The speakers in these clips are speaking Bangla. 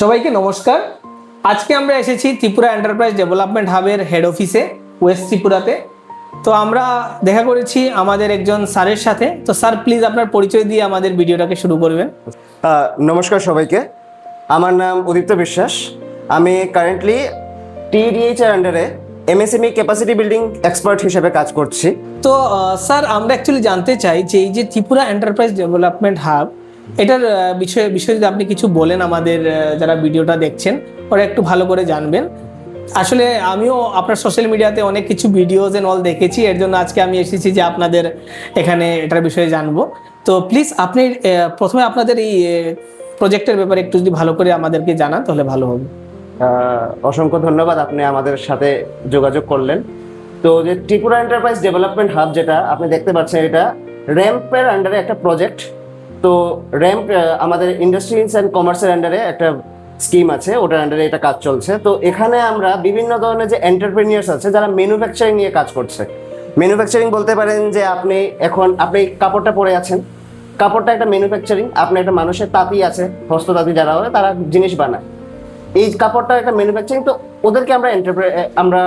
সবাইকে নমস্কার। আজকে আমরা এসেছি ত্রিপুরা এন্টারপ্রাইজ ডেভেলপমেন্ট হাবের হেড অফিসে ওয়েস্ট ত্রিপুরাতে। তো আমরা দেখা করেছি আমাদের একজন স্যারের সাথে। তো স্যার, প্লিজ আপনার পরিচয় দিয়ে আমাদের ভিডিওটাকে শুরু করবেন। নমস্কার সবাইকে, আমার নাম উদিপ্ত বিশ্বাস। আমি কারেন্টলি টিডিএইচ এর আন্ডারে এমএসএমই ক্যাপাসিটি বিল্ডিং এক্সপার্ট হিসেবে কাজ করছি। তো স্যার, আমরা অ্যাকচুয়ালি জানতে চাই যে এই যে ত্রিপুরা এন্টারপ্রাইজ ডেভেলপমেন্ট হাব, এটার বিষয়ে যদি আপনি কিছু বলেন, আমাদের যারা ভিডিওটা দেখছেন ওরা একটু ভালো করে জানবেন। আসলে আমিও আপনার সোশ্যাল মিডিয়াতে অনেক কিছু ভিডিওজ এন্ড অল দেখেছি, এর জন্য আজকে আমি এসেছি যে আপনাদের এখানে এটার বিষয়ে জানবো। তো প্লিজ আপনি প্রথমে আপনাদের এই প্রজেক্টের ব্যাপারে একটু যদি ভালো করে আমাদেরকে জানান তাহলে ভালো হবে। অসংখ্য ধন্যবাদ, আপনি আমাদের সাথে যোগাযোগ করলেন। তো যে ত্রিপুরা এন্টারপ্রাইজ ডেভেলপমেন্ট হাব যেটা আপনি দেখতে পাচ্ছেন, এটা র্যাম্পের আন্ডারে একটা প্রজেক্ট। তো র্যাম্প আমাদের ইন্ডাস্ট্রিজ অ্যান্ড কমার্সের আন্ডারে একটা স্কিম আছে, ওটার আন্ডারে এটা কাজ চলছে। তো এখানে আমরা বিভিন্ন ধরনের যে এন্টারপ্রেনিয়ার্স আছে যারা ম্যানুফ্যাকচারিং নিয়ে কাজ করছে। ম্যানুফ্যাকচারিং বলতে পারেন যে আপনি কাপড়টা পরে আছেন, কাপড়টা একটা ম্যানুফ্যাকচারিং। আপনি একটা মানুষের তাঁতি আছে, হস্ততাঁতি যারা হয় তারা জিনিস বানায়, এই কাপড়টা একটা ম্যানুফ্যাকচারিং। তো ওদেরকে আমরা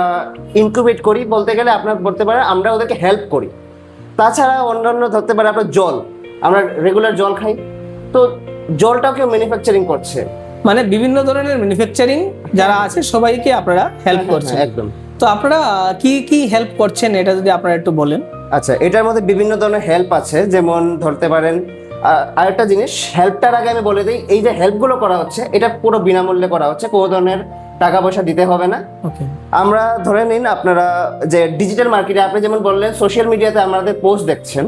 ইনকিউবেট করি বলতে গেলে, আপনার বলতে পারেন আমরা ওদেরকে হেল্প করি। তাছাড়া অন্যান্য ধরতে পারে আপনার জল, আমরা রেগুলার জল খাই, তো জলটাও কেউ ম্যানুফ্যাকচারিং করছে। মানে বিভিন্ন ধরনের ম্যানুফ্যাকচারিং যারা আছে সবাইকে আপনারা হেল্প করছেন। একদম। তো আপনারা কি কি হেল্প করছেন এটা যদি আপনারা একটু বলেন। আচ্ছা, এটার মধ্যে বিভিন্ন ধরনের হেল্প আছে, যেমন ধরতে পারেন আরেকটা জিনিস, হেল্পটার আগে আমি বলে দিই, এই যে হেল্পগুলো করা হচ্ছে এটা পুরো বিনামূল্যে করা হচ্ছে, কোনো ধরনের টাকা পয়সা দিতে হবে না। আমরা ধরে নিন আপনারা যে ডিজিটাল মার্কেটে, আপনি যেমন বললেন সোশ্যাল মিডিয়াতে আমাদের পোস্ট দেখছেন,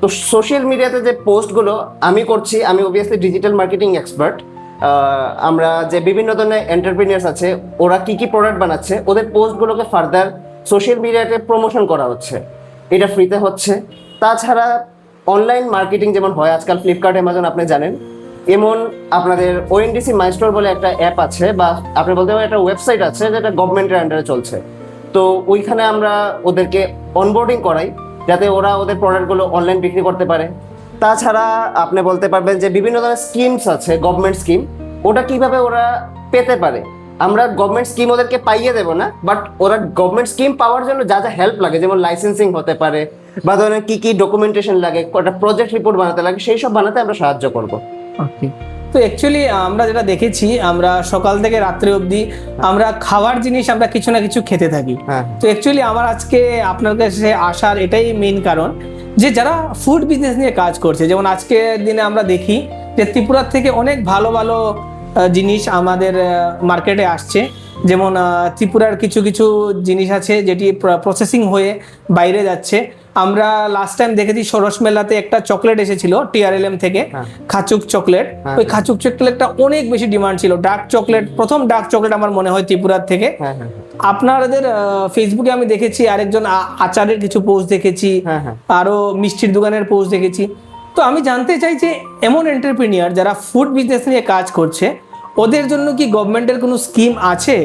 তো সোশ্যাল মিডিয়াতে যে পোস্টগুলো আমি করছি, আমি অবভিয়াসলি ডিজিটাল মার্কেটিং এক্সপার্ট। আমরা যে বিভিন্ন ধরনের এন্টারপ্রেনিয়ার্স আছে, ওরা কি কি প্রোডাক্ট বানাচ্ছে, ওদের পোস্টগুলোকে ফার্দার সোশ্যাল মিডিয়াতে প্রমোশন করা হচ্ছে, এটা ফ্রিতে হচ্ছে। তাছাড়া অনলাইন মার্কেটিং যেমন হয় আজকাল ফ্লিপকার্ট, অ্যামাজন আপনি জানেন, এমন আপনাদের ওএনডিসি মাইস্টোর বলে একটা অ্যাপ আছে, বা আপনি বলতে পারেন একটা ওয়েবসাইট আছে যেটা গভর্নমেন্টের আন্ডারে চলছে। তো ওইখানে আমরা ওদেরকে অনবোর্ডিং করাই যাতে ওরা ওদের প্রোডাক্টগুলো অনলাইন বিক্রি করতে পারে। তাছাড়া আপনি বলতে পারবেন যে বিভিন্ন ধরনের স্কিমস আছে, গভর্নমেন্ট স্কিম, ওটা কিভাবে ওরা পেতে পারে। আমরা গভর্নমেন্ট স্কিম ওদেরকে পাইয়ে দেবো না, বাট ওরা গভর্নমেন্ট স্কিম পাওয়ার জন্য যা যা হেল্প লাগে, যেমন লাইসেন্সিং হতে পারে, বা ধরেন কি কি ডকুমেন্টেশন লাগে, একটা প্রজেক্ট রিপোর্ট বানাতে লাগে, সেই সব বানাতে আমরা সাহায্য করবো। তো অ্যাকচুয়ালি আমরা যেটা দেখেছি, আমরা সকাল থেকে রাত্রে অবধি আমরা খাওয়ার জিনিস আমরা কিছু না কিছু খেতে থাকি। তো অ্যাকচুয়ালি আমার আজকে আপনার কাছে আসার এটাই মেইন কারণ যে যারা ফুড বিজনেস নিয়ে কাজ করছে, যেমন আজকের দিনে আমরা দেখি যে ত্রিপুরার থেকে অনেক ভালো ভালো জিনিস আমাদের মার্কেটে আসছে। যেমন ত্রিপুরার কিছু কিছু জিনিস আছে যেটি প্রসেসিং হয়ে বাইরে যাচ্ছে। আমরা লাস্ট টাইম দেখেছি সরস মেলাতে একটা চকলেট এসেছিল টিআরএলএম থেকে, খাচুক চকলেট। ওই খাচুক চকলেটটা অনেক বেশি ডিমান্ড ছিল। ডার্ক চকলেট, প্রথম ডার্ক চকলেট আমার মনে হয় ত্রিপুরার থেকে। আপনাদের ফেসবুকে আমি দেখেছি আরেকজন আচারের কিছু পোস্ট দেখেছি, আরো মিষ্টির দোকানের পোস্ট দেখেছি। তো আমি জানতে চাই যে এমন এন্টারপ্রেনিয়ার যারা ফুড বিজনেস নিয়ে কাজ করছে, ওদের জন্য কি গভর্নমেন্টের কোনো স্কিম আছে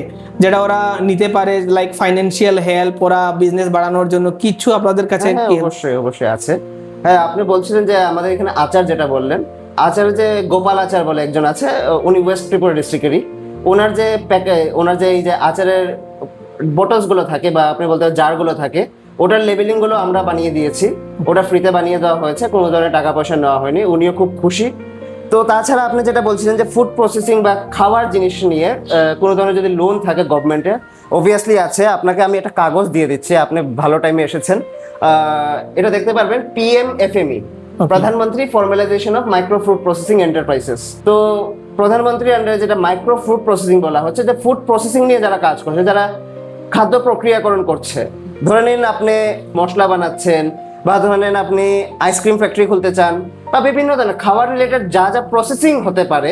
যেটা ওরা নিতে পারে, লাইক ফাইন্যান্সিয়াল হেল্প, ওরা বিজনেস বাড়ানোর জন্য কিছু আপনাদের কাছে? অবশ্যই অবশ্যই আছে। হ্যাঁ, আপনি বলছিলেন যে আমাদের এখানে আচার যেটা বললেন, আচার যে গোপাল আচার বলে একজন আছে, উনি ওয়েস্ট ত্রিপুরা ডিস্ট্রিক্টেরই। ওনার যে এই যে আচারের বোটলসগুলো থাকে, বা আপনি বলতে জারগুলো থাকে, ওটার লেবেলিংগুলো আমরা বানিয়ে দিয়েছি, ওটা ফ্রিতে বানিয়ে দেওয়া হয়েছে, কোনো ধরনের টাকা পয়সা নেওয়া হয়নি, উনিও খুব খুশি। তো তাছাড়া আপনি যেটা বলছিলেন যে ফুড প্রসেসিং বা খাওয়ার জিনিস নিয়ে কোনো ধরনের যদি লোন থাকে গভর্নমেন্টের, অবভিয়াসলি আছে। আপনাকে আমি একটা কাগজ দিয়ে দিচ্ছি, আপনি ভালো টাইমে এসেছেন। এটা দেখতে পারবেন, PMFME, প্রধানমন্ত্রী formalisation of micro food processing enterprises. তো প্রধানমন্ত্রীর আন্ডারে যেটা মাইক্রো ফুড প্রসেসিং বলা হচ্ছে, যে ফুড প্রসেসিং নিয়ে যারা কাজ করছে, যারা খাদ্য প্রক্রিয়াকরণ করছে, ধরে নিন আপনি মশলা বানাচ্ছেন, বা ধরে নেন আপনি আইসক্রিম ফ্যাক্টরি খুলতে চান, বা বিভিন্ন ধরনের খাবার রিলেটেড যা যা প্রসেসিং হতে পারে।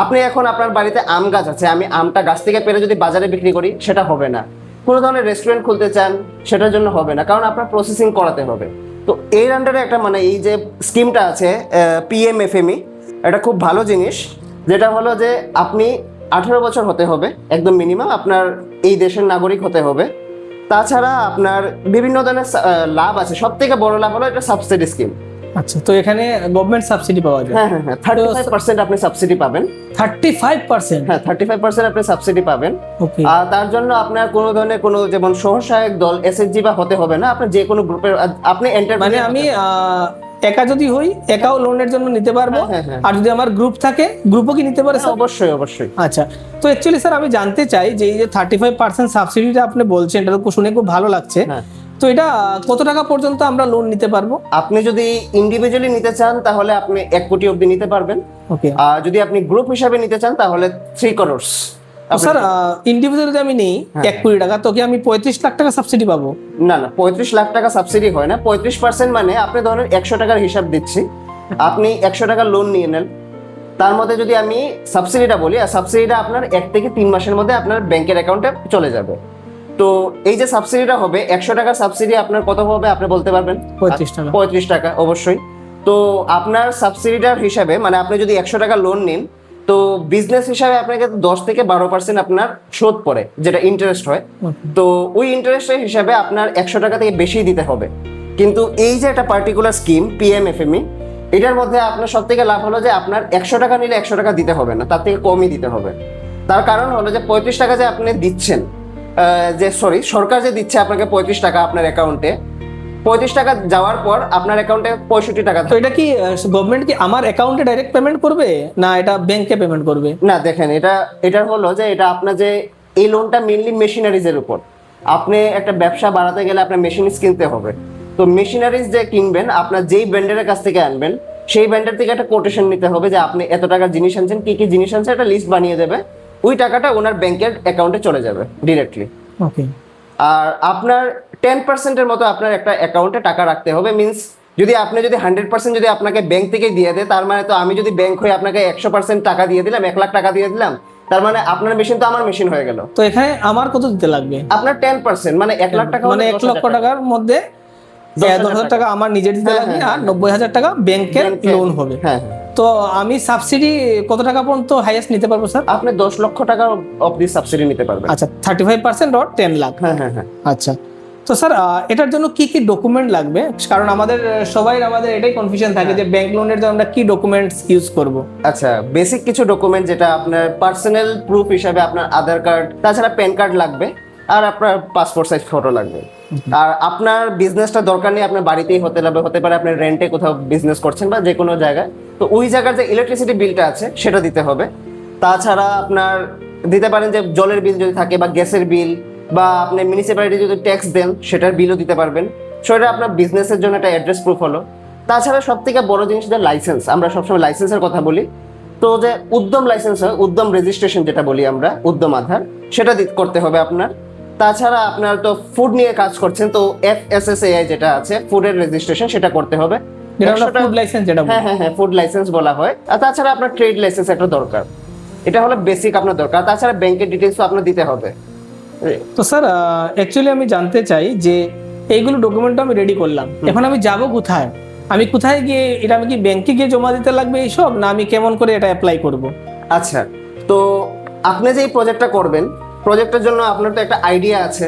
আপনি এখন আপনার বাড়িতে আম গাছ আছে, আমি আমটা গাছ থেকে পেরে যদি বাজারে বিক্রি করি সেটা হবে না। কোনো ধরনের রেস্টুরেন্ট খুলতে চান, সেটার জন্য হবে না, কারণ আপনার প্রসেসিং করাতে হবে। তো এর আন্ডারে একটা মানে এই যে স্কিমটা আছে PMFME, এটা খুব ভালো জিনিস, যেটা হলো যে আপনি 18 বছর হতে হবে একদম মিনিমাম, আপনার এই দেশের নাগরিক হতে হবে। তাছাড়া আপনার বিভিন্ন ধরনের লাভ আছে, সব থেকে বড় লাভ হলো এটা সাবসিডি স্কিম। আচ্ছা, তো এখানে গভর্নমেন্ট সাবসিডি পাওয়া যায়? হ্যাঁ হ্যাঁ হ্যাঁ 35% আপনি সাবসিডি পাবেন। 35%? হ্যাঁ 35% আপনি সাবসিডি পাবেন। ওকে। আর তার জন্য আপনার কোনো ধরনের কোনো যেমন সহসহায়ক দল এসএইচজি বা হতে হবে না, আপনি যে কোনো গ্রুপের আপনি মানে আমি একা যদি হই একাও লোনের জন্য নিতে পারবো, হ্যাঁ, হ্যাঁ। আর যদি আমার গ্রুপ থাকে গ্রুপও কি নিতে পারে স্যার? অবশ্যই অবশ্যই। আচ্ছা, তো অ্যাকচুয়ালি স্যার আমি জানতে চাই যে এই যে 35% সাবসিডিটা আপনি বলছেন, এটা তো শুনে খুব ভালো লাগছে। হ্যাঁ। তো এটা কত টাকা পর্যন্ত আমরা লোন নিতে পারবো? আপনি যদি ইন্ডিভিজুয়ালি নিতে চান তাহলে আপনি 1 কোটি অবধি নিতে পারবেন। ওকে। আর যদি আপনি গ্রুপ হিসাবে নিতে চান তাহলে 3 করোড়স। স্যার ইন্ডিভিজুয়াল যদি আমি নেই 1 কোটি টাকা, তো কি আমি 35 লাখ টাকা সাবসিডি পাবো? না না 35 লাখ টাকা সাবসিডি হয় না। 35% মানে আপনি ধরেন 100 টাকার হিসাব দিচ্ছি, আপনি 100 টাকা লোন নিয়ে নেন, তার মধ্যে যদি আমি সাবসিডিটা বলি, আর সাবসিডিটা আপনার 1 থেকে 3 মাসের মধ্যে আপনার ব্যাংকের অ্যাকাউন্টে চলে যাবে। তো এই যে সাবসিডিটা হবে 100 টাকা সাবসিডি আপনার কত হবে আপনি বলতে পারবেন? 35 টাকা। 35 টাকা অবশ্যই। তো আপনার সাবসিডিটার হিসাবে মানে আপনি যদি 100 টাকা লোন নিন, তো বিজনেস হিসাবে আপনাকে 10 থেকে 12% আপনার শোধ পড়ে, যেটা ইন্টারেস্ট হয়। তো ওই ইন্টারেস্টের হিসাবে আপনার 100 টাকা থেকে বেশি দিতে হবে। কিন্তু এই যে একটা পার্টিকুলার স্কিম পিএমএফএমই, এটার মধ্যে আপনার সব থেকে লাভ হলো যে আপনার 100 টাকা নিলে 100 টাকা দিতে হবে না, তার থেকে কমই দিতে হবে। তার কারণ হলো যে 35 টাকা যে আপনি দিচ্ছেন, সরকার যে দিচ্ছে আপনাকে 35 টাকা আপনার অ্যাকাউন্টে, 35 টাকা যাওয়ার পর আপনার অ্যাকাউন্টে 65 টাকা তো এটা কি গভর্নমেন্ট কি আমার অ্যাকাউন্টে ডাইরেক্ট পেমেন্ট করবে না এটা ব্যাংকে পেমেন্ট করবে? না দেখেন, এটার হলো যে এটা আপনার যে এই লোনটা মেইনলি মেশিনারিজের উপর। আপনি একটা ব্যবসা বাড়াতে গেলে আপনার মেশিনারিজ কিনতে হবে। তো মেশিনারিজ যে কিনবেন, আপনার যেই ব্র্যান্ডের কাছ থেকে আনবেন সেই ব্র্যান্ডের থেকে একটা কোটেশন নিতে হবে যে আপনি এত টাকার জিনিস আনছেন, কি কি জিনিস আনছেন, একটা লিস্ট বানিয়ে দেবে। ওই টাকাটা ওনার ব্যাংকের অ্যাকাউন্টে চলে যাবে ডিরেক্টলি। ওকে। আর আপনার 10%-এর মতো আপনার একটা অ্যাকাউন্টে টাকা রাখতে হবে। মিন্স যদি 100% যদি আপনাকে ব্যাংক থেকে দিয়ে দেয়, তার মানে তো আমি যদি ব্যাংক হয়ে আপনাকে 100% টাকা দিয়ে দিলাম, 1 লাখ টাকা দিয়ে দিলাম, তার মানে আপনার মেশিন তো আমার মেশিন হয়ে গেল। তো এখানে আমার কত দিতে লাগবে? আপনার 10% মানে 1 লাখ টাকা, মানে 1 লক্ষ টাকার মধ্যে 10,000 টাকা আমার নিজের দিতে লাগবে, আর 90,000 টাকা ব্যাংকের লোন হবে। হ্যাঁ। তো আমি সাবসিডি কত টাকা পর্যন্ত হাইয়েস্ট নিতে পারবো স্যার? আপনি 10 লক্ষ টাকা অবধি সাবসিডি নিতে পারবেন। আচ্ছা, 35% অর 10 লাখ। হ্যাঁ হ্যাঁ হ্যাঁ। আচ্ছা, তো স্যার এটার জন্য কি কি ডকুমেন্ট লাগবে? কারণ আমাদের আমাদের এটাই কনফিউশন থাকে যে ব্যাংক লোনের জন্য আমরা কি ডকুমেন্টস ইউজ করব। আচ্ছা, বেসিক কিছু ডকুমেন্ট যেটা আপনার পার্সোনাল প্রুফ হিসাবে আপনার আধার কার্ড, তাছাড়া প্যান কার্ড লাগবে, আর আপনার পাসপোর্ট সাইজ ফটো লাগবে। আর আপনার বিজনেসটা দরকার নেই আপনার বাড়িতেই হতে পারে আপনি রেন্টে কোথাও বিজনেস করছেন বা যে কোনো জায়গায়, তো ওই জায়গার যে ইলেকট্রিসিটি বিলটা আছে সেটা দিতে হবে। তাছাড়া আপনার দিতে পারেন যে জলের বিল যদি থাকে বা গ্যাসের বিল, বা আপনি মিউনিসিপ্যালিটি যদি ট্যাক্স দেন সেটার বিলও দিতে পারবেন। সেটা আপনার বিজনেসের জন্য একটা অ্যাড্রেস প্রুফ হলো। তাছাড়া সব থেকে বড় জিনিস যে লাইসেন্স, আমরা সবসময় লাইসেন্সের কথা বলি। তো যে উদ্যম লাইসেন্স হয়, উদ্যম রেজিস্ট্রেশন যেটা বলি আমরা, উদ্যম আধার, সেটা করতে হবে আপনার। তাছাড়া আপনার তো ফুড নিয়ে কাজ করছেন, তো FSSAI যেটা আছে ফুডের রেজিস্ট্রেশন, সেটা করতে হবে। ফুড লাইসেন্স যেটা হ্যাঁ হ্যাঁ হ্যাঁ ফুড লাইসেন্স বলা হয়। আর তাছাড়া আপনার ট্রেড লাইসেন্স একটা দরকার। এটা হলো বেসিক আপনার দরকার। তাছাড়া ব্যাংকের ডিটেলসও আপনার দিতে হবে। তো স্যার অ্যাকচুয়ালি আমি জানতে চাই যে এইগুলো ডকুমেন্ট আমি রেডি করলাম, এখন আমি যাব কোথায়? আমি কোথায় গিয়ে এটা, আমি কি ব্যাংকে গিয়ে জমা দিতে লাগবে এইসব, না আমি কেমন করে এটা অ্যাপ্লাই করব? আচ্ছা, তো আপনি যে এই প্রজেক্টটা করবেন, প্রজেক্টের জন্য আপনার তো একটা আইডিয়া আছে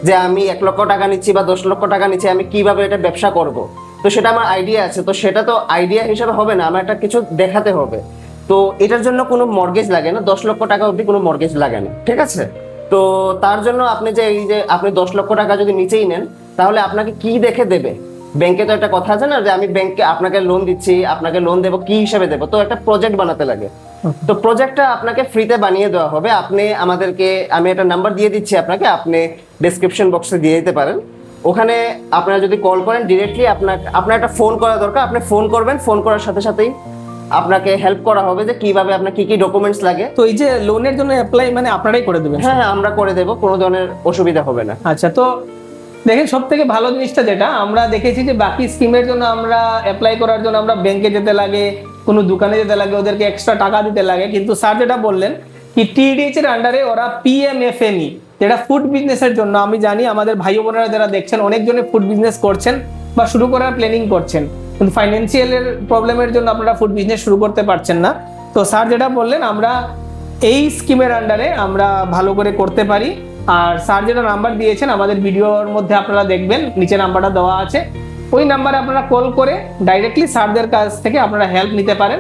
যে আমি 1 লক্ষ টাকা নিচ্ছি বা 10 লক্ষ টাকা নিচ্ছি, আমি কিভাবে এটা ব্যবসা করব। তো সেটা আমার আইডিয়া আছে। তো সেটা তো আইডিয়া হিসেবে হবে না, আমার একটা কিছু দেখাতে হবে। তো এটার জন্য কোনো মর্গেজ লাগে না, 10 লক্ষ টাকা অবধি কোনো মর্গেজ লাগে না, ঠিক আছে? তো তার জন্য আপনি যে এই যে আপনি 10 লক্ষ টাকা যদি নিচেই নেন, তাহলে আপনাকে কি দেখে দেবে? ব্যাংকে তো একটা কথা আছে না যে আমি ব্যাংকে আপনাকে লোন দিচ্ছি, আপনাকে লোন দেবো, কি হিসাবে দেবো? তো একটা প্রজেক্ট বানাতে লাগে। তো প্রজেক্টটা আপনাকে ফ্রিতে বানিয়ে দেওয়া হবে। আপনি আমাদেরকে, আমি একটা নাম্বার দিয়ে দিচ্ছি আপনাকে, আপনি ডেসক্রিপশন বক্সে দিয়ে দিতে পারেন। ওখানে আপনারা যদি কল করেন ডিরেক্টলি, আপনার একটা ফোন করা দরকার, আপনি ফোন করবেন, ফোন করার সাথে সাথেই আপনাকে হেল্প করা হবে যে কিভাবে আপনার কি কি ডকুমেন্টস লাগে। তো এই যে লোনের জন্য অ্যাপ্লাই মানে আপনারাই করে দেবেন? হ্যাঁ আমরা করে দেবো, কোনো ধরনের অসুবিধা হবে না। আচ্ছা, তো দেখেন সব থেকে ভালো জিনিসটা যেটা আমরা দেখেছি যে বাকি স্কিমের জন্য আমরা অ্যাপ্লাই করার জন্য আমরা ব্যাংকে যেতে লাগে, কোনো দোকানে যেতে লাগে, ওদেরকে এক্সট্রা টাকা দিতে লাগে। কিন্তু স্যার যেটা বললেন কি TDH এর আন্ডারে ওরা PMFME, যেটা ফুড বিজনেসের জন্য, আমি জানি আমাদের ভাই বোনেরা যারা দেখছেন অনেকজনে ফুড বিজনেস করছেন বা শুরু করার প্ল্যানিং করছেন, কিন্তু ফাইন্যান্সিয়ালের প্রবলেমের জন্য আপনারা ফুড বিজনেস শুরু করতে পারছেন না। তো স্যার যেটা বললেন আমরা এই স্কিমের আন্ডারে আমরা ভালো করে করতে পারি। আর স্যার যেটা নাম্বার দিয়েছেন আমাদের ভিডিওর মধ্যে আপনারা দেখবেন, নিচে নাম্বারটা দেওয়া আছে। ওই নাম্বারে আপনারা কল করে ডাইরেক্টলি স্যারদের কাছ থেকে আপনারা হেল্প নিতে পারেন।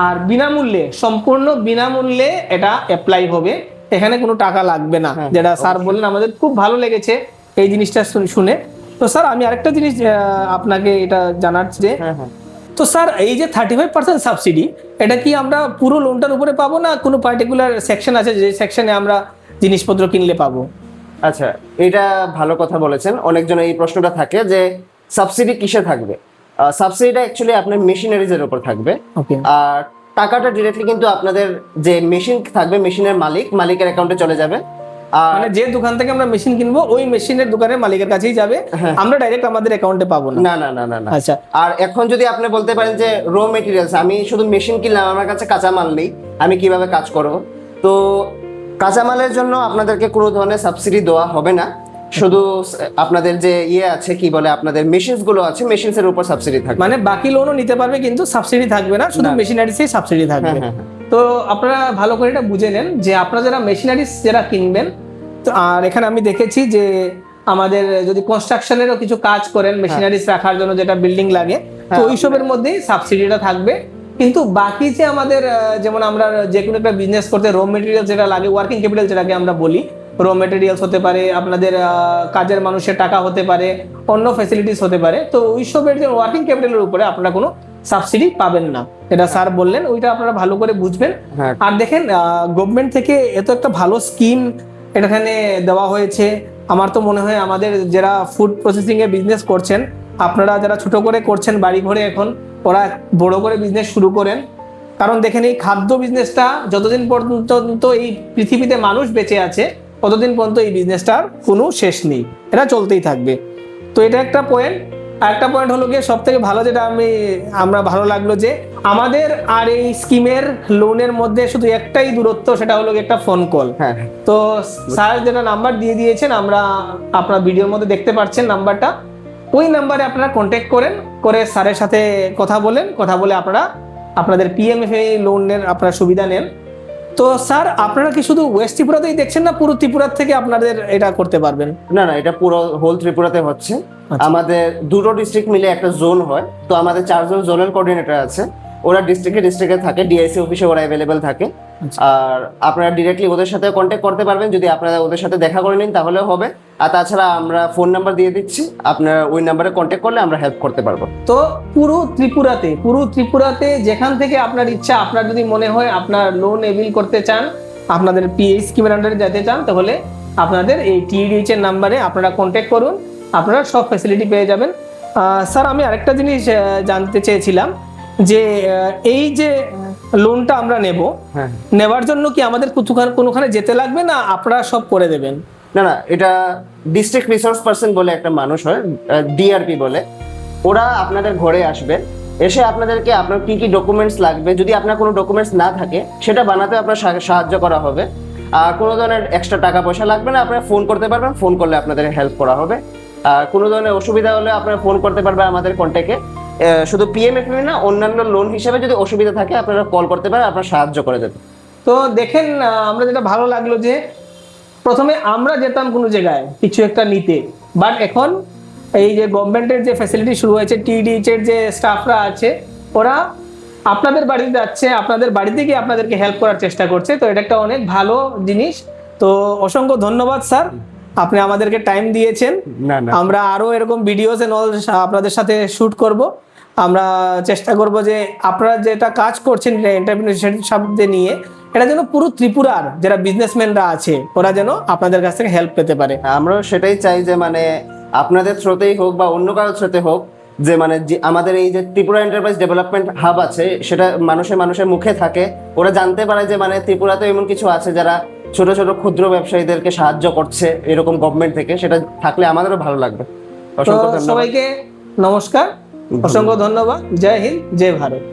আর বিনামূল্যে, সম্পূর্ণ বিনামূল্যে এটা অ্যাপ্লাই হবে, এখানে কোনো টাকা লাগবে না। যেটা স্যার বললেন আমাদের খুব ভালো লেগেছে এই জিনিসটা শুনে। তো স্যার আমি আরেকটা জিনিস আপনাকে এটা জানার যে, তো স্যার এই যে 35% সাবসিডি, এটা কি আমরা পুরো লোনটার উপরে পাবো না কোনো পার্টিকুলার সেকশন আছে যে সেকশনে আমরা জিনিসপত্র কিনলে পাবো? আচ্ছা, এটা ভালো কথা বলেছেন। অনেকজন এই প্রশ্নটা থাকে যে সাবসিডি কিসে থাকবে। সাবসিডিটা অ্যাকচুয়ালি আপনার মেশিনারিজের উপর থাকবে। আর টাকাটা ডিরেক্টলি কিন্তু আপনাদের যে মেশিন থাকবে, মেশিনের মালিকের অ্যাকাউন্টে চলে যাবে। মানে যে দোকান থেকে আমরা মেশিন কিনবো ওই মেশিনের দোকানের মালিকের কাছেই যাবে, আমরা ডাইরেক্ট আমাদের অ্যাকাউন্টে পাবো না। না না না না না। আচ্ছা, আর এখন যদি আপনি বলতে পারেন যে র মেটেরিয়ালস, আমি শুধু মেশিন কিনলাম, আমার কাছে কাঁচামাল নেই, আমি কিভাবে কাজ করব, তো কাঁচামালের জন্য আপনাদেরকে কোনো ধরনের সাবসিডি দেওয়া হবে না। শুধু আপনাদের যে আছে কি বলে, আপনাদের মেশিনস গুলো আছে, মেশিনস এর উপর সাবসিডি থাকবে। মানে বাকি লোনও নিতে পারবে কিন্তু সাবসিডি থাকবে না, শুধু মেশিনারিজেই সাবসিডি থাকবে। তো আপনারা ভালো করে এটা বুঝে নেন যে আপনারা যারা মেশিনারিজ যারা কিনবেন, তো আর এখানে আমি দেখেছি যে আমাদের যদি কনস্ট্রাকশনেরও কিছু কাজ করেন মেশিনারিজ রাখার জন্য, যেটা বিল্ডিং লাগে, তো ওইসবের মধ্যেই সাবসিডিটা থাকবে। কিন্তু বাকি যে আমাদের যেমন আমরা যে কোনো একটা বিজনেস করতে র মেটেরিয়াল যেটা লাগে, ওয়ার্কিং ক্যাপিটাল যেটাকে আমরা বলি, র মেটেরিয়ালস হতে পারে, আপনাদের কাজের মানুষের টাকা হতে পারে, অন্য ফ্যাসিলিটিস হতে পারে, তো ওইসবের যে ওয়ার্কিং ক্যাপিটালের উপরে আপনারা কোনো সাবসিডি পাবেন না, এটা স্যার বললেন, ওইটা আপনারা ভালো করে বুঝবেন। আর দেখেন গভর্নমেন্ট থেকে এত একটা ভালো স্কিম এখানে দেওয়া হয়েছে। আমার তো মনে হয় আমাদের যারা ফুড প্রসেসিং এর বিজনেস করছেন, আপনারা যারা ছোট করে করছেন বাড়ি ঘরে, এখন ওরা বড় করে বিজনেস শুরু করেন। কারণ দেখেন এই খাদ্য বিজনেসটা যতদিন পর্যন্ত এই পৃথিবীতে মানুষ বেঁচে আছে ততদিন পর্যন্ত এই বিজনেসটার কোনো শেষ নেই, এটা চলতেই থাকবে। তো এটা একটা পয়েন্ট। আরেকটা পয়েন্ট হলো গিয়ে সব থেকে ভালো যেটা আমরা ভালো লাগলো যে আমাদের আর এই স্কিমের লোনের মধ্যে শুধু একটাই দূরত্ব, সেটা হলো একটা ফোন কল। তো স্যার যেটা নাম্বার দিয়ে দিয়েছেন, আমরা আপনার ভিডিওর মধ্যে দেখতে পাচ্ছেন নাম্বারটা, ওই নাম্বারে আপনারা কন্ট্যাক্ট করে স্যারের সাথে কথা বলে আপনারা আপনাদের পিএমএফএ লোনের আপনারা সুবিধা নেন। তো স্যার আপনারা কি শুধু ওয়েস্ট ত্রিপুরাতেই দেখছেন না পুরো ত্রিপুরা থেকে আপনাদের এটা করতে পারবেন? না না, এটা পুরো হোল ত্রিপুরাতে হচ্ছে। আমাদের দুটো ডিস্ট্রিক্ট মিলে একটা জোন হয়, তো আমাদের 4 জন জোনাল কোঅর্ডিনেটর আছে, ওরা ডিস্ট্রিক্টে থাকে, ডিআইসি অফিসে ওরা অ্যাভেলেবেল থাকে। আর আপনারা ডিরেক্টলি ওদের সাথে কন্ট্যাক্ট করতে পারবেন, যদি আপনারা ওদের সাথে দেখা করে নিন তাহলেও হবে। আর তাছাড়া আমরা ফোন নাম্বার দিয়ে দিচ্ছি, আপনারা ওই নাম্বারে কন্ট্যাক্ট করলে আমরা হেল্প করতে পারবো। তো পুরো ত্রিপুরাতে যেখান থেকে আপনার ইচ্ছা, আপনার যদি মনে হয় আপনার লোন এভিল করতে চান, আপনাদের পিএইচ স্কিমের আন্ডারে যেতে চান, তাহলে আপনাদের এই টিডিএইচ এর নাম্বারে আপনারা কন্ট্যাক্ট করুন, আপনারা সব ফ্যাসিলিটি পেয়ে যাবেন। স্যার আমি আরেকটা জিনিস জানতে চেয়েছিলাম যে এই যে লোনটা আমরা নেওয়ার জন্য কি আমাদের কোনোখানে যেতে লাগবে না আপনারা সব করে দেবেন? না না, এটা ডিস্ট্রিক্ট রিসোর্স পার্সন বলে একটা মানুষ হয়, ডিআরপি বলে, ওরা আপনাদের ঘরে আসবে, এসে আপনাদেরকে আপনার কি কি ডকুমেন্টস লাগবে, যদি আপনার কোনো ডকুমেন্টস না থাকে সেটা বানাতে আপনার সাহায্য করা হবে। আর কোনো ধরনের এক্সট্রা টাকা পয়সা লাগবে না, আপনারা ফোন করতে পারবেন, ফোন করলে আপনাদের হেল্প করা হবে। আর কোনো ধরনের অসুবিধা হলে আপনারা ফোন করতে পারবেন আমাদের কন্ট্যাক্টে। শুধু পিএমএফএ না, অন্যান্য লোন হিসেবে যদি অসুবিধা থাকে আপনারা কল করতে পারেন, আপনারা সাহায্য করে দেবেন। তো দেখেন আমরা যেটা ভালো লাগলো যে প্রথমে আমরা যেতাম কোনো জায়গায় কিছু একটা নিতে, বাট এখন এই যে গভর্নমেন্টের যে ফ্যাসিলিটি শুরু হয়েছে, টিডিএইচ এর যে স্টাফরা আছে ওরা আপনাদের বাড়িতে যাচ্ছে, আপনাদের বাড়িতে গিয়ে আপনাদেরকে হেল্প করার চেষ্টা করছে। তো এটা একটা অনেক ভালো জিনিস। তো অসংখ্য ধন্যবাদ স্যার, আপনি আমাদেরকে টাইম দিয়েছেন। আমরা আরো এরকম ভিডিওস এন্ড অল আপনাদের সাথে শুট করব। আমরা চেষ্টা করব যে আপনারা যেটা কাজ করছেন এন্টারপ্রেনারশিপ নিয়ে, এটা যেন পুরো ত্রিপুরার যারা বিজনেসম্যানরা আছে ওরা যেন আপনাদের কাছ থেকে হেল্প পেতে পারে। আমরা সেটাই চাই যে মানে আপনাদের থ্রুতেই হোক বা অন্য কারোর থ্রুতে হোক, যে মানে আমাদের এই যে ত্রিপুরা এন্টারপ্রাইজ ডেভেলপমেন্ট হাব আছে, সেটা মানুষের মুখে থাকে, ওরা জানতে পারে যে মানে ত্রিপুরাতে এমন কিছু আছে যারা ছোট ছোট ক্ষুদ্র ব্যবসায়ীদেরকে সাহায্য করছে এরকম গভর্নমেন্ট থেকে, সেটা থাকলে আমাদেরও ভালো লাগবে। সবাইকে নমস্কার, অসংখ্য ধন্যবাদ। জয় হিন্দ, জয় ভারত।